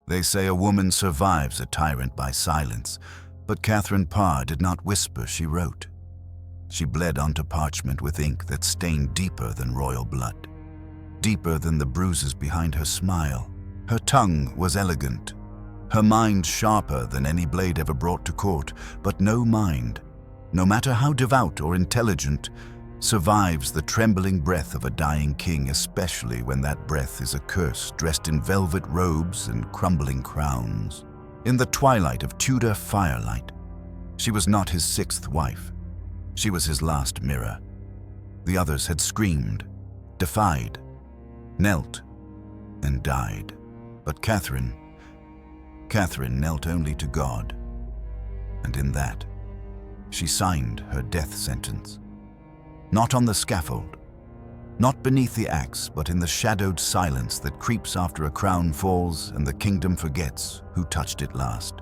They say a woman survives a tyrant by silence, but Catherine Parr did not whisper, she wrote. She bled onto parchment with ink that stained deeper than royal blood, deeper than the bruises behind her smile. Her tongue was elegant, her mind sharper than any blade ever brought to court, but no mind, no matter how devout or intelligent, survives the trembling breath of a dying king, especially when that breath is a curse dressed in velvet robes and crumbling crowns. In the twilight of Tudor firelight, she was not his sixth wife. She was his last mirror. The others had screamed, defied, knelt, and died. But Catherine knelt only to God. And in that, she signed her death sentence. Not on the scaffold, not beneath the axe, but in the shadowed silence that creeps after a crown falls and the kingdom forgets who touched it last.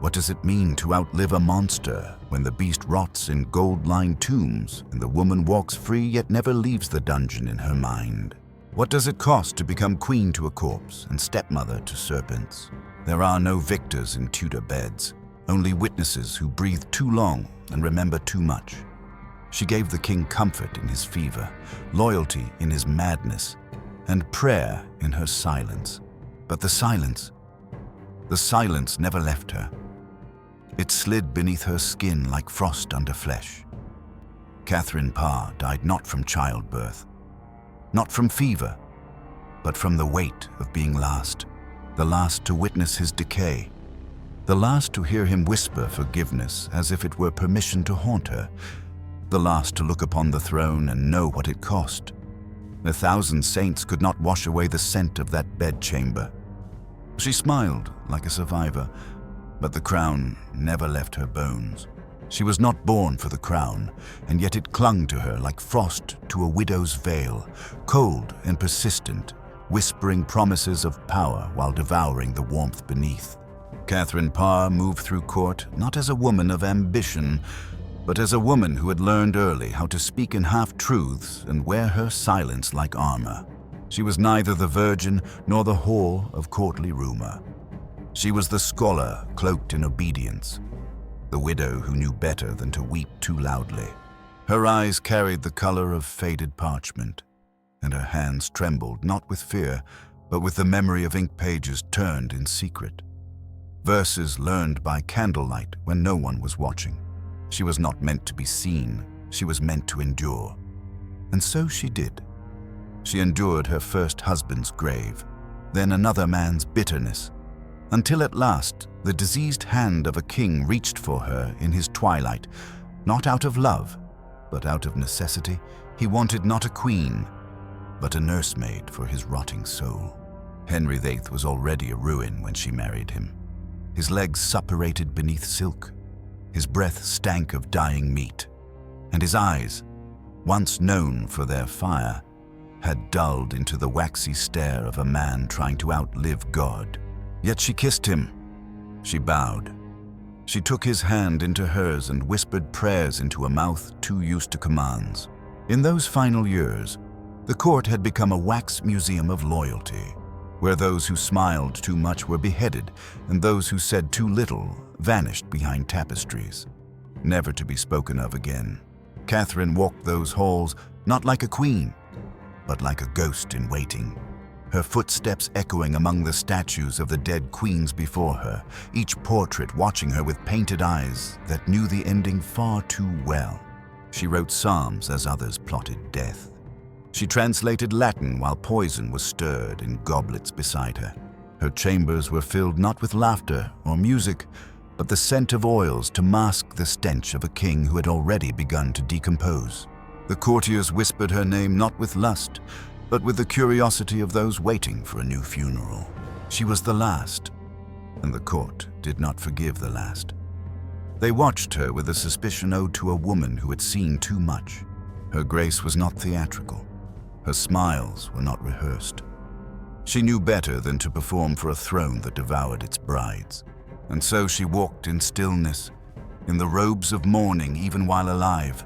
What does it mean to outlive a monster when the beast rots in gold-lined tombs and the woman walks free yet never leaves the dungeon in her mind? What does it cost to become queen to a corpse and stepmother to serpents? There are no victors in Tudor beds, only witnesses who breathe too long and remember too much. She gave the king comfort in his fever, loyalty in his madness, and prayer in her silence. But the silence never left her. It slid beneath her skin like frost under flesh. Catherine Parr died not from childbirth, not from fever, but from the weight of being last, the last to witness his decay, the last to hear him whisper forgiveness as if it were permission to haunt her, the last to look upon the throne and know what it cost. 1,000 saints could not wash away the scent of that bedchamber. She smiled like a survivor, but the crown never left her bones. She was not born for the crown, and yet it clung to her like frost to a widow's veil, cold and persistent, whispering promises of power while devouring the warmth beneath. Catherine Parr moved through court not as a woman of ambition, but as a woman who had learned early how to speak in half-truths and wear her silence like armor. She was neither the virgin nor the whore of courtly rumor. She was the scholar cloaked in obedience, the widow who knew better than to weep too loudly. Her eyes carried the color of faded parchment, and her hands trembled not with fear, but with the memory of ink pages turned in secret. Verses learned by candlelight when no one was watching. She was not meant to be seen, she was meant to endure. And so she did. She endured her first husband's grave, then another man's bitterness, until at last the diseased hand of a king reached for her in his twilight, not out of love, but out of necessity. He wanted not a queen, but a nursemaid for his rotting soul. Henry VIII was already a ruin when she married him. His legs suppurated beneath silk, his breath stank of dying meat, and his eyes, once known for their fire, had dulled into the waxy stare of a man trying to outlive God. Yet she kissed him. She bowed. She took his hand into hers and whispered prayers into a mouth too used to commands. In those final years, the court had become a wax museum of loyalty, where those who smiled too much were beheaded and those who said too little vanished behind tapestries, never to be spoken of again. Catherine walked those halls not like a queen, but like a ghost in waiting, her footsteps echoing among the statues of the dead queens before her, each portrait watching her with painted eyes that knew the ending far too well. She wrote psalms as others plotted death. She translated Latin while poison was stirred in goblets beside her. Her chambers were filled not with laughter or music, but the scent of oils to mask the stench of a king who had already begun to decompose. The courtiers whispered her name not with lust, but with the curiosity of those waiting for a new funeral. She was the last, and the court did not forgive the last. They watched her with a suspicion owed to a woman who had seen too much. Her grace was not theatrical. Her smiles were not rehearsed. She knew better than to perform for a throne that devoured its brides. And so she walked in stillness, in the robes of mourning even while alive,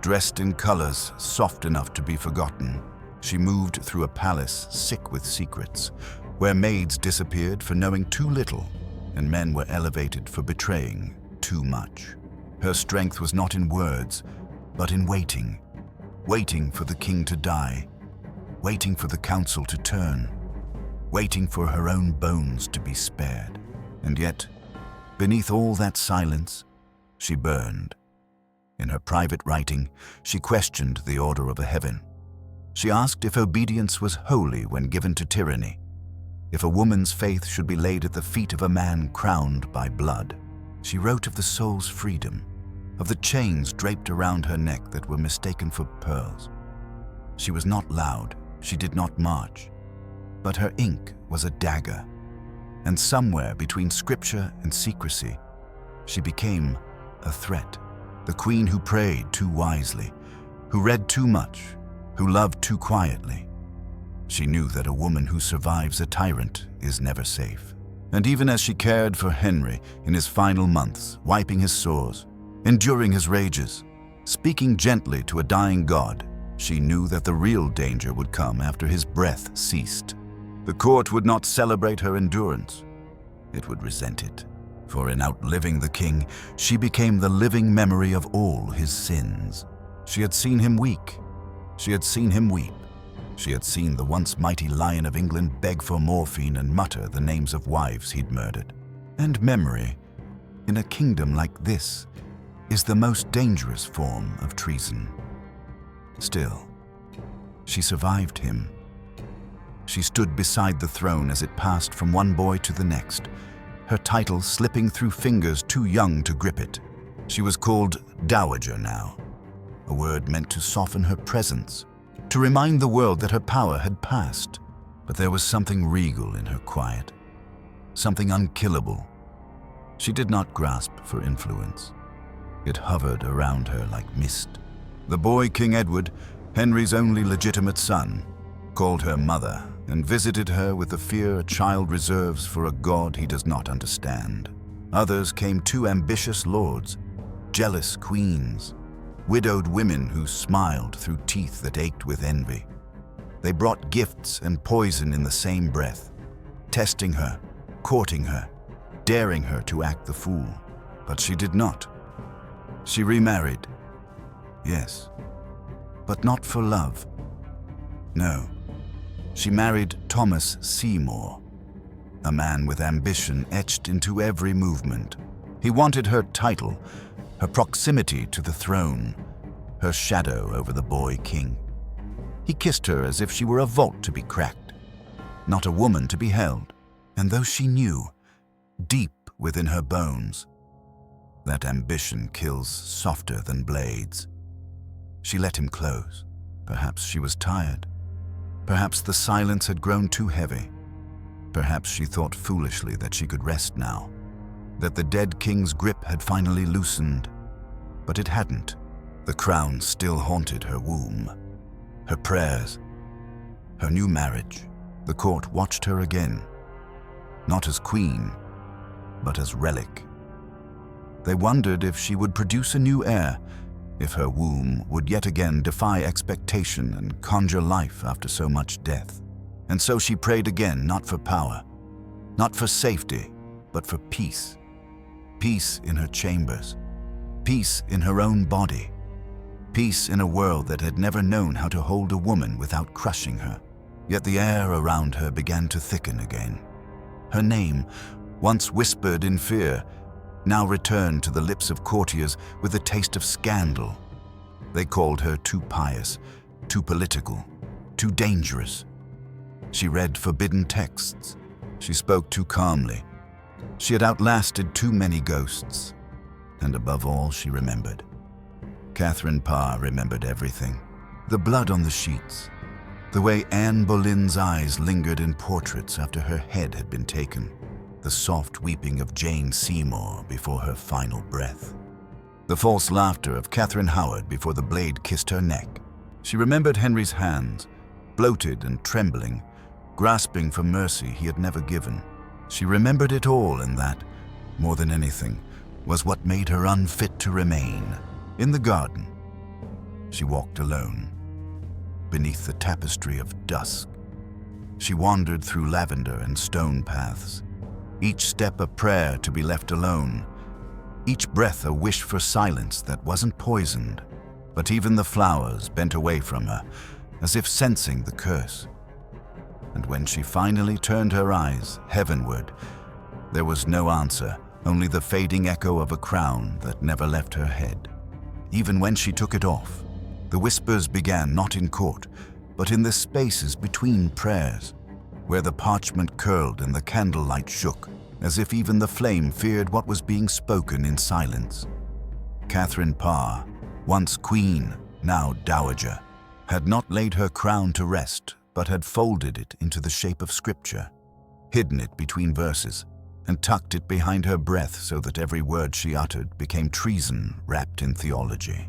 dressed in colors soft enough to be forgotten. She moved through a palace sick with secrets, where maids disappeared for knowing too little and men were elevated for betraying too much. Her strength was not in words, but in waiting. Waiting for the king to die, waiting for the council to turn, waiting for her own bones to be spared. And yet, beneath all that silence, she burned. In her private writing, she questioned the order of heaven. She asked if obedience was holy when given to tyranny, if a woman's faith should be laid at the feet of a man crowned by blood. She wrote of the soul's freedom, of the chains draped around her neck that were mistaken for pearls. She was not loud, she did not march, but her ink was a dagger. And somewhere between scripture and secrecy, she became a threat. The queen who prayed too wisely, who read too much, who loved too quietly. She knew that a woman who survives a tyrant is never safe. And even as she cared for Henry in his final months, wiping his sores, enduring his rages, speaking gently to a dying god, she knew that the real danger would come after his breath ceased. The court would not celebrate her endurance. It would resent it. For in outliving the king, she became the living memory of all his sins. She had seen him weak. She had seen him weep. She had seen the once mighty Lion of England beg for morphine and mutter the names of wives he'd murdered. And memory, in a kingdom like this, is the most dangerous form of treason. Still, she survived him. She stood beside the throne as it passed from one boy to the next, her title slipping through fingers too young to grip it. She was called Dowager now, a word meant to soften her presence, to remind the world that her power had passed. But there was something regal in her quiet, something unkillable. She did not grasp for influence. It hovered around her like mist. The boy King Edward, Henry's only legitimate son, called her mother and visited her with the fear a child reserves for a god he does not understand. Others came too ambitious lords, jealous queens, widowed women who smiled through teeth that ached with envy. They brought gifts and poison in the same breath, testing her, courting her, daring her to act the fool. But she did not. She remarried. Yes, but not for love. No, she married Thomas Seymour, a man with ambition etched into every movement. He wanted her title, her proximity to the throne, her shadow over the boy king. He kissed her as if she were a vault to be cracked, not a woman to be held. And though she knew, deep within her bones, that ambition kills softer than blades, she let him close. Perhaps she was tired. Perhaps the silence had grown too heavy. Perhaps she thought foolishly that she could rest now, that the dead king's grip had finally loosened. But it hadn't. The crown still haunted her womb, her prayers, her new marriage. The court watched her again, not as queen, but as relic. They wondered if she would produce a new heir, if her womb would yet again defy expectation and conjure life after so much death. And so she prayed again, not for power, not for safety, but for peace. Peace in her chambers, peace in her own body, peace in a world that had never known how to hold a woman without crushing her. Yet the air around her began to thicken again. Her name, once whispered in fear, now returned to the lips of courtiers with a taste of scandal. They called her too pious, too political, too dangerous. She read forbidden texts. She spoke too calmly. She had outlasted too many ghosts. And above all, she remembered. Catherine Parr remembered everything. The blood on the sheets, the way Anne Boleyn's eyes lingered in portraits after her head had been taken, the soft weeping of Jane Seymour before her final breath, the false laughter of Catherine Howard before the blade kissed her neck. She remembered Henry's hands, bloated and trembling, grasping for mercy he had never given. She remembered it all, and that, more than anything, was what made her unfit to remain. In the garden, she walked alone, beneath the tapestry of dusk, She wandered through lavender and stone paths, each step a prayer to be left alone, each breath a wish for silence that wasn't poisoned. But even the flowers bent away from her, as if sensing the curse. And when she finally turned her eyes heavenward, there was no answer, only the fading echo of a crown that never left her head. Even when she took it off, the whispers began not in court, but in the spaces between prayers, where the parchment curled and the candlelight shook, as if even the flame feared what was being spoken in silence. Catherine Parr, once queen, now dowager, had not laid her crown to rest, but had folded it into the shape of scripture, hidden it between verses, and tucked it behind her breath so that every word she uttered became treason wrapped in theology.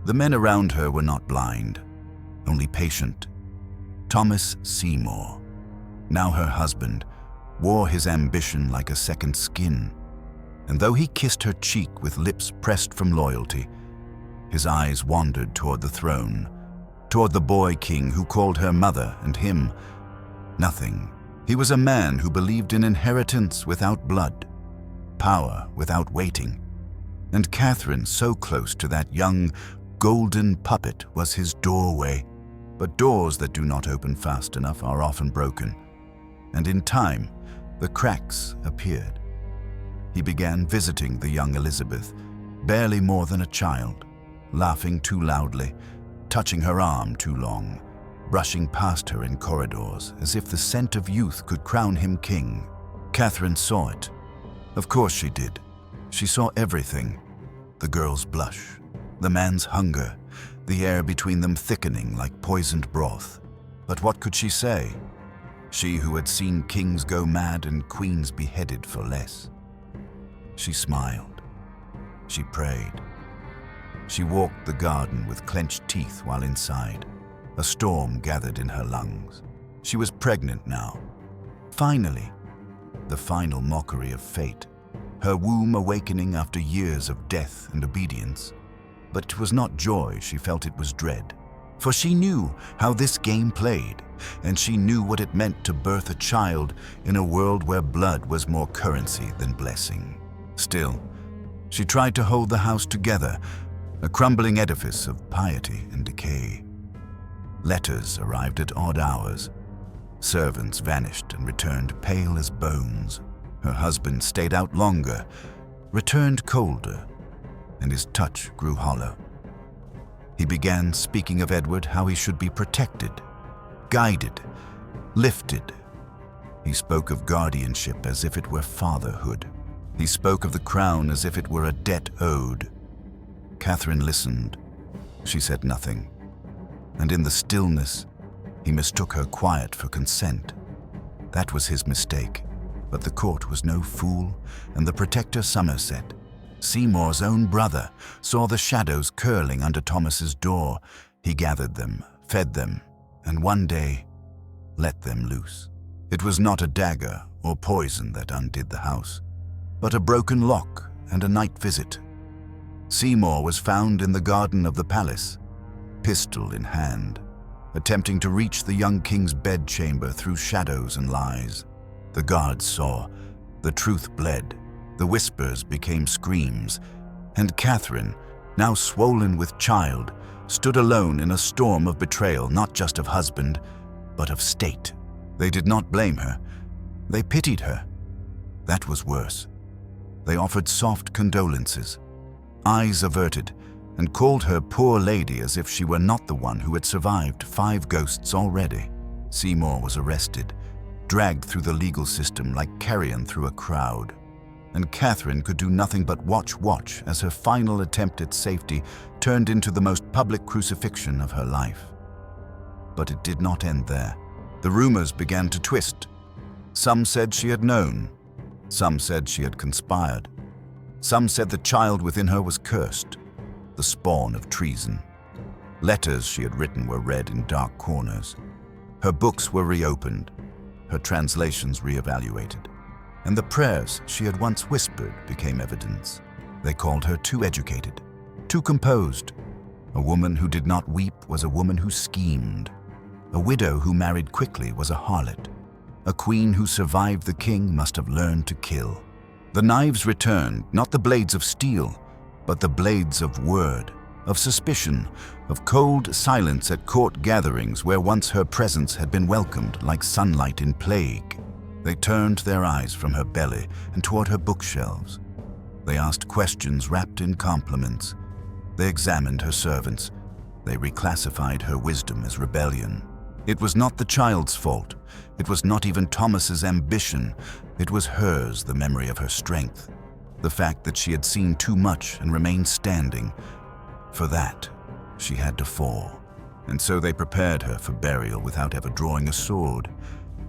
The men around her were not blind, only patient. Thomas Seymour, now her husband, wore his ambition like a second skin, and though he kissed her cheek with lips pressed from loyalty, his eyes wandered toward the throne, toward the boy king who called her mother and him nothing. He was a man who believed in inheritance without blood, power without waiting, and Catherine, so close to that young, golden puppet, was his doorway. But doors that do not open fast enough are often broken, and in time, the cracks appeared. He began visiting the young Elizabeth, barely more than a child, laughing too loudly, touching her arm too long, brushing past her in corridors as if the scent of youth could crown him king. Catherine saw it. Of course she did. She saw everything. The girl's blush, the man's hunger, the air between them thickening like poisoned broth. But what could she say? She who had seen kings go mad and queens beheaded for less. She smiled. She prayed. She walked the garden with clenched teeth while inside. A storm gathered in her lungs. She was pregnant now. Finally, the final mockery of fate, her womb awakening after years of death and obedience. But it was not joy she felt, it was dread. For she knew how this game played, and she knew what it meant to birth a child in a world where blood was more currency than blessing. Still, she tried to hold the house together, a crumbling edifice of piety and decay. Letters arrived at odd hours. Servants vanished and returned pale as bones. Her husband stayed out longer, returned colder, and his touch grew hollow. He began speaking of Edward, how he should be protected, guided, lifted. He spoke of guardianship as if it were fatherhood. He spoke of the crown as if it were a debt owed. Catherine listened. She said nothing. And in the stillness, he mistook her quiet for consent. That was his mistake. But the court was no fool, and the protector Somerset, Seymour's own brother, saw the shadows curling under Thomas's door. He gathered them, fed them, and one day let them loose. It was not a dagger or poison that undid the house, but a broken lock and a night visit. Seymour was found in the garden of the palace, pistol in hand, attempting to reach the young king's bedchamber through shadows and lies. The guards saw, the truth bled, the whispers became screams, and Catherine, now swollen with child, stood alone in a storm of betrayal, not just of husband, but of state. They did not blame her. They pitied her. That was worse. They offered soft condolences, eyes averted, and called her poor lady as if she were not the one who had survived 5 ghosts already. Seymour was arrested, dragged through the legal system like carrion through a crowd. And Catherine could do nothing but watch as her final attempt at safety turned into the most public crucifixion of her life. But it did not end there. The rumors began to twist. Some said she had known. Some said she had conspired. Some said the child within her was cursed, the spawn of treason. Letters she had written were read in dark corners. Her books were reopened, her translations reevaluated, and the prayers she had once whispered became evidence. They called her too educated, too composed. A woman who did not weep was a woman who schemed. A widow who married quickly was a harlot. A queen who survived the king must have learned to kill. The knives returned, not the blades of steel, but the blades of word, of suspicion, of cold silence at court gatherings where once her presence had been welcomed like sunlight in plague. They turned their eyes from her belly and toward her bookshelves. They asked questions wrapped in compliments. They examined her servants. They reclassified her wisdom as rebellion. It was not the child's fault. It was not even Thomas's ambition. It was hers, the memory of her strength. The fact that she had seen too much and remained standing. For that, she had to fall. And so they prepared her for burial without ever drawing a sword.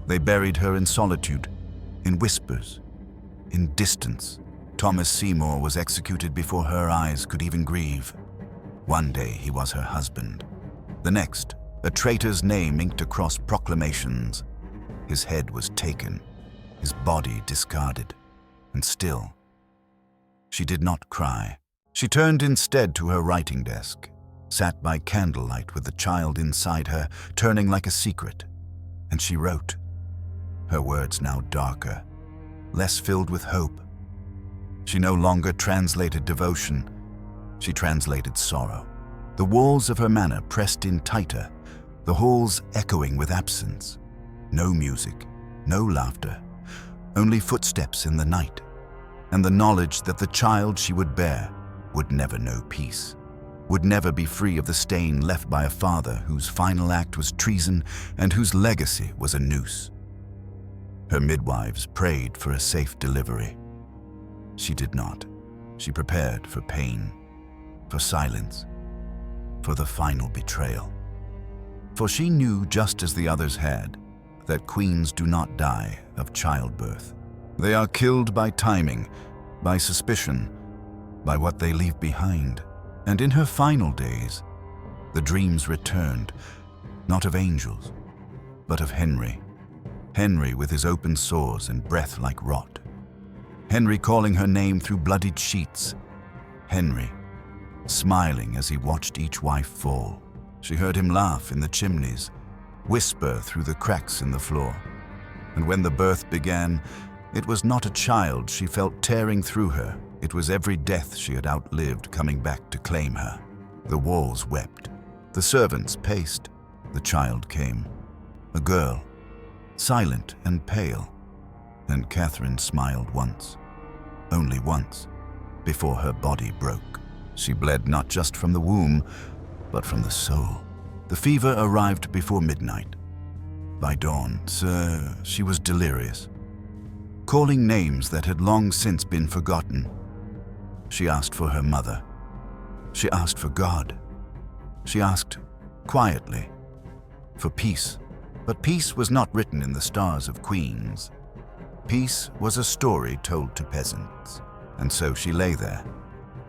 They buried her in solitude, in whispers, in distance. Thomas Seymour was executed before her eyes could even grieve. One day he was her husband. The next, a traitor's name inked across proclamations. His head was taken, his body discarded, and still, she did not cry. She turned instead to her writing desk, sat by candlelight with the child inside her, turning like a secret, and she wrote. Her words now darker, less filled with hope. She no longer translated devotion, she translated sorrow. The walls of her manor pressed in tighter, the halls echoing with absence. No music, no laughter, only footsteps in the night, and the knowledge that the child she would bear would never know peace, would never be free of the stain left by a father whose final act was treason and whose legacy was a noose. Her midwives prayed for a safe delivery. She did not. She prepared for pain, for silence, for the final betrayal. For she knew, just as the others had, that queens do not die of childbirth. They are killed by timing, by suspicion, by what they leave behind. And in her final days, the dreams returned, not of angels, but of Henry. Henry with his open sores and breath like rot. Henry calling her name through bloodied sheets. Henry, smiling as he watched each wife fall. She heard him laugh in the chimneys, whisper through the cracks in the floor. And when the birth began, it was not a child she felt tearing through her. It was every death she had outlived coming back to claim her. The walls wept. The servants paced. The child came. A girl, silent and pale. And Catherine smiled once, only once, before her body broke. She bled not just from the womb, but from the soul. The fever arrived before midnight. By dawn, she was delirious, calling names that had long since been forgotten. She asked for her mother. She asked for God. She asked, quietly, for peace. But peace was not written in the stars of queens. Peace was a story told to peasants. And so she lay there,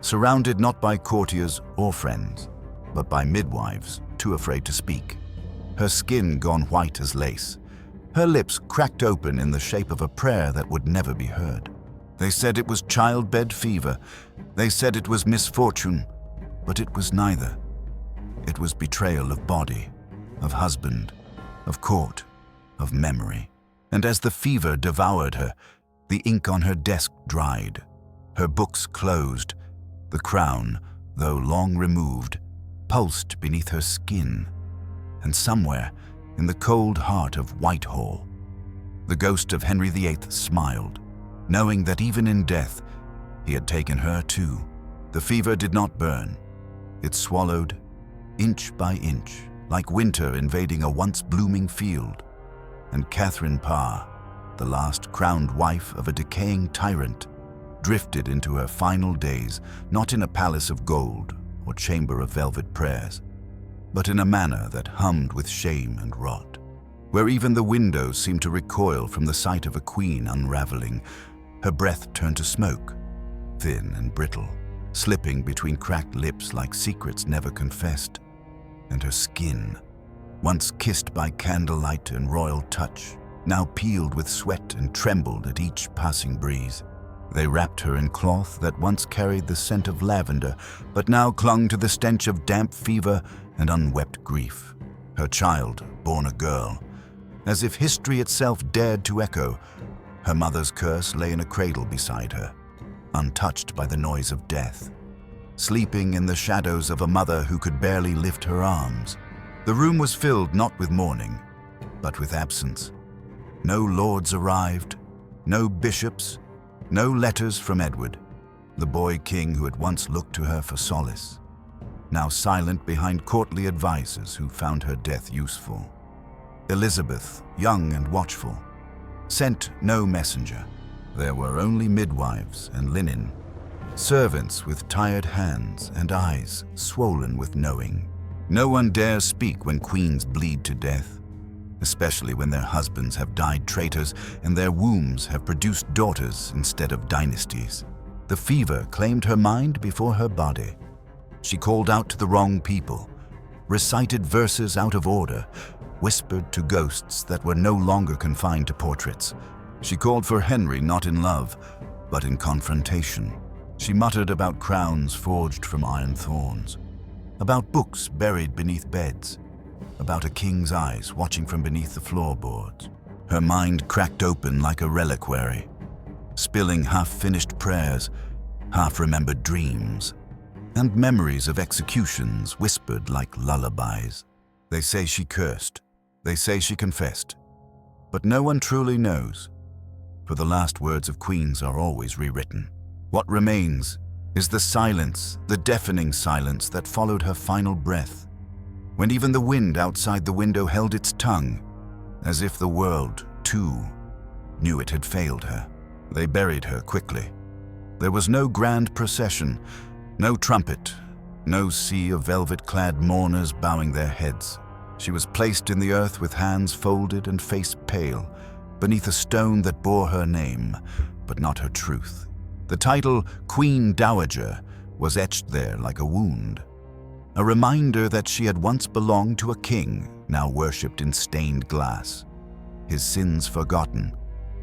surrounded not by courtiers or friends, but by midwives too afraid to speak. Her skin gone white as lace, her lips cracked open in the shape of a prayer that would never be heard. They said it was childbed fever. They said it was misfortune, but it was neither. It was betrayal of body, of husband, of court, of memory. And as the fever devoured her, the ink on her desk dried. Her books closed. The crown, though long removed, pulsed beneath her skin. And somewhere, in the cold heart of Whitehall, the ghost of Henry VIII smiled, knowing that even in death, he had taken her too. The fever did not burn. It swallowed, inch by inch, like winter invading a once blooming field. And Catherine Parr, the last crowned wife of a decaying tyrant, drifted into her final days, not in a palace of gold or chamber of velvet prayers, but in a manor that hummed with shame and rot, where even the windows seemed to recoil from the sight of a queen unraveling. Her breath turned to smoke, thin and brittle, slipping between cracked lips like secrets never confessed. And her skin, once kissed by candlelight and royal touch, now peeled with sweat and trembled at each passing breeze. They wrapped her in cloth that once carried the scent of lavender, but now clung to the stench of damp fever and unwept grief. Her child, born a girl, As if history itself dared to echo, her mother's curse lay in a cradle beside her, untouched by the noise of death, sleeping in the shadows of a mother who could barely lift her arms. The room was filled not with mourning, but with absence. No lords arrived, no bishops, no letters from Edward, the boy king who had once looked to her for solace, now silent behind courtly advisers who found her death useful. Elizabeth, young and watchful, sent no messenger. There were only midwives and linen, servants with tired hands and eyes swollen with knowing. No one dares speak when queens bleed to death, especially when their husbands have died traitors and their wombs have produced daughters instead of dynasties. The fever claimed her mind before her body. She called out to the wrong people, recited verses out of order, whispered to ghosts that were no longer confined to portraits. She called for Henry not in love, but in confrontation. She muttered about crowns forged from iron thorns, about books buried beneath beds, about a king's eyes watching from beneath the floorboards. Her mind cracked open like a reliquary, spilling half-finished prayers, half-remembered dreams, and memories of executions whispered like lullabies. They say she cursed, they say she confessed, but no one truly knows, for the last words of queens are always rewritten. What remains is the silence, the deafening silence that followed her final breath, when even the wind outside the window held its tongue, as if the world, too, knew it had failed her. They buried her quickly. There was no grand procession, no trumpet, no sea of velvet-clad mourners bowing their heads. She was placed in the earth with hands folded and face pale, beneath a stone that bore her name, but not her truth. The title Queen Dowager was etched there like a wound, a reminder that she had once belonged to a king, now worshipped in stained glass, his sins forgotten,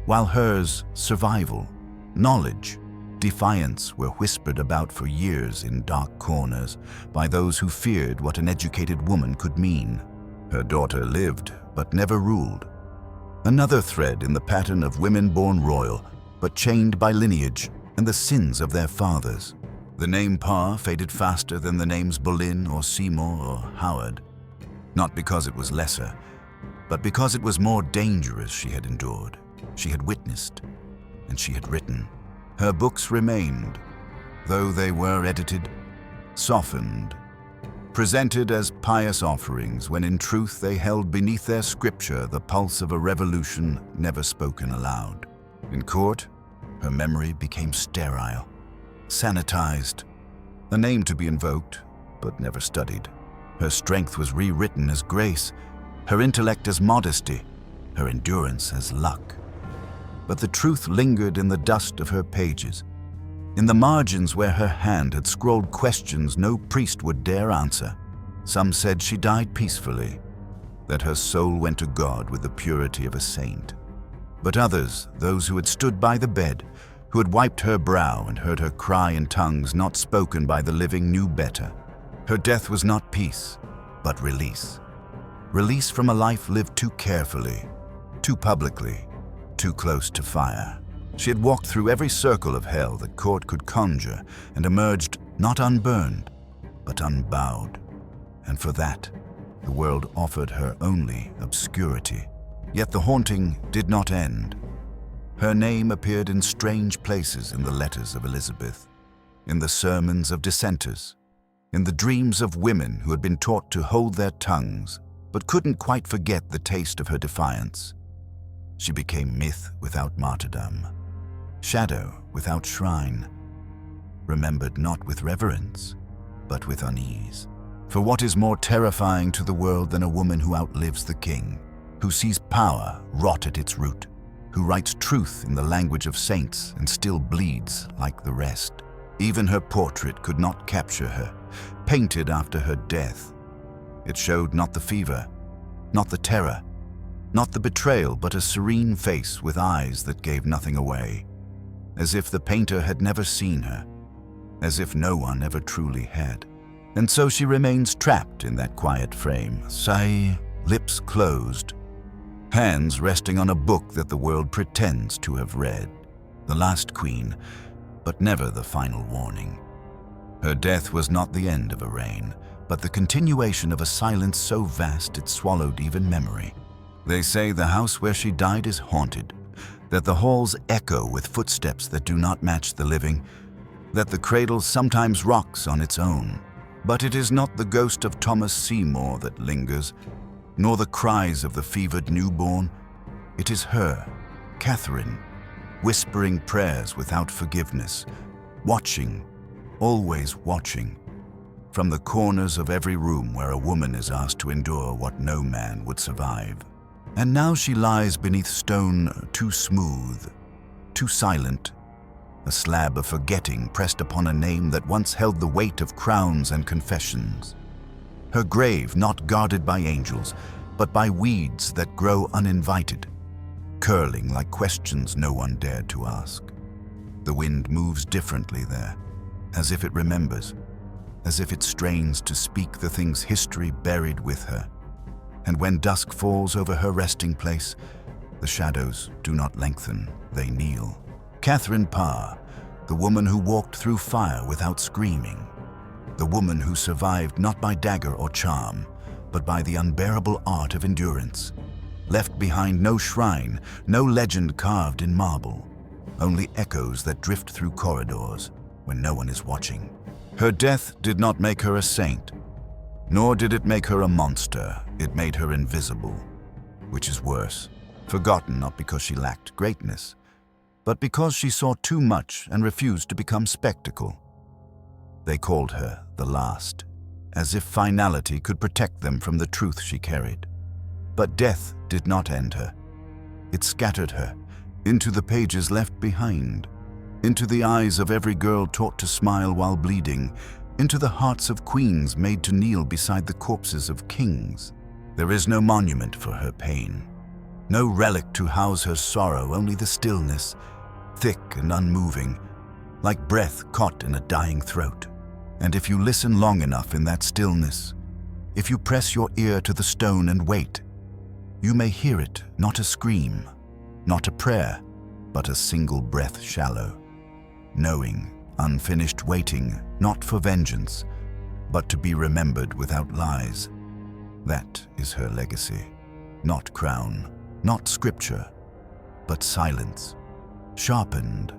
while hers, survival, knowledge, defiance were whispered about for years in dark corners by those who feared what an educated woman could mean. Her daughter lived, but never ruled. Another thread in the pattern of women born royal, but chained by lineage and the sins of their fathers. The name Parr faded faster than the names Boleyn or Seymour or Howard, not because it was lesser, but because it was more dangerous. She had endured, she had witnessed, and she had written. Her books remained, though they were edited, softened, presented as pious offerings when in truth they held beneath their scripture the pulse of a revolution never spoken aloud. In court, her memory became sterile, sanitized, a name to be invoked, but never studied. Her strength was rewritten as grace, her intellect as modesty, her endurance as luck. But the truth lingered in the dust of her pages, in the margins where her hand had scrawled questions no priest would dare answer. Some said she died peacefully, that her soul went to God with the purity of a saint. But others, those who had stood by the bed, who had wiped her brow and heard her cry in tongues not spoken by the living, knew better. Her death was not peace, but release. Release from a life lived too carefully, too publicly, too close to fire. She had walked through every circle of hell that court could conjure and emerged not unburned, but unbowed. And for that, the world offered her only obscurity. Yet the haunting did not end. Her name appeared in strange places in the letters of Elizabeth, in the sermons of dissenters, in the dreams of women who had been taught to hold their tongues, but couldn't quite forget the taste of her defiance. She became myth without martyrdom, shadow without shrine, remembered not with reverence, but with unease. For what is more terrifying to the world than a woman who outlives the king, who sees power rot at its root, who writes truth in the language of saints and still bleeds like the rest? Even her portrait could not capture her, painted after her death. It showed not the fever, not the terror, not the betrayal, but a serene face with eyes that gave nothing away, as if the painter had never seen her, as if no one ever truly had. And so she remains trapped in that quiet frame, lips closed, hands resting on a book that the world pretends to have read. The last queen, but never the final warning. Her death was not the end of a reign, but the continuation of a silence so vast it swallowed even memory. They say the house where she died is haunted, that the halls echo with footsteps that do not match the living, that the cradle sometimes rocks on its own. But it is not the ghost of Thomas Seymour that lingers, nor the cries of the fevered newborn. It is her, Catherine, whispering prayers without forgiveness, watching, always watching, from the corners of every room where a woman is asked to endure what no man would survive. And now she lies beneath stone too smooth, too silent, a slab of forgetting pressed upon a name that once held the weight of crowns and confessions. Her grave not guarded by angels, but by weeds that grow uninvited, curling like questions no one dared to ask. The wind moves differently there, as if it remembers, as if it strains to speak the things history buried with her. And when dusk falls over her resting place, the shadows do not lengthen, they kneel. Catherine Parr, the woman who walked through fire without screaming, the woman who survived not by dagger or charm, but by the unbearable art of endurance, left behind no shrine, no legend carved in marble, only echoes that drift through corridors when no one is watching. Her death did not make her a saint, nor did it make her a monster. It made her invisible, which is worse, forgotten not because she lacked greatness, but because she saw too much and refused to become spectacle. They called her the last, as if finality could protect them from the truth she carried. But death did not end her. It scattered her into the pages left behind, into the eyes of every girl taught to smile while bleeding, into the hearts of queens made to kneel beside the corpses of kings. There is no monument for her pain, no relic to house her sorrow, only the stillness, thick and unmoving, like breath caught in a dying throat. And if you listen long enough in that stillness, if you press your ear to the stone and wait, you may hear it, not a scream, not a prayer, but a single breath shallow, knowing, unfinished waiting, not for vengeance, but to be remembered without lies. That is her legacy. Not crown, not scripture, but silence, sharpened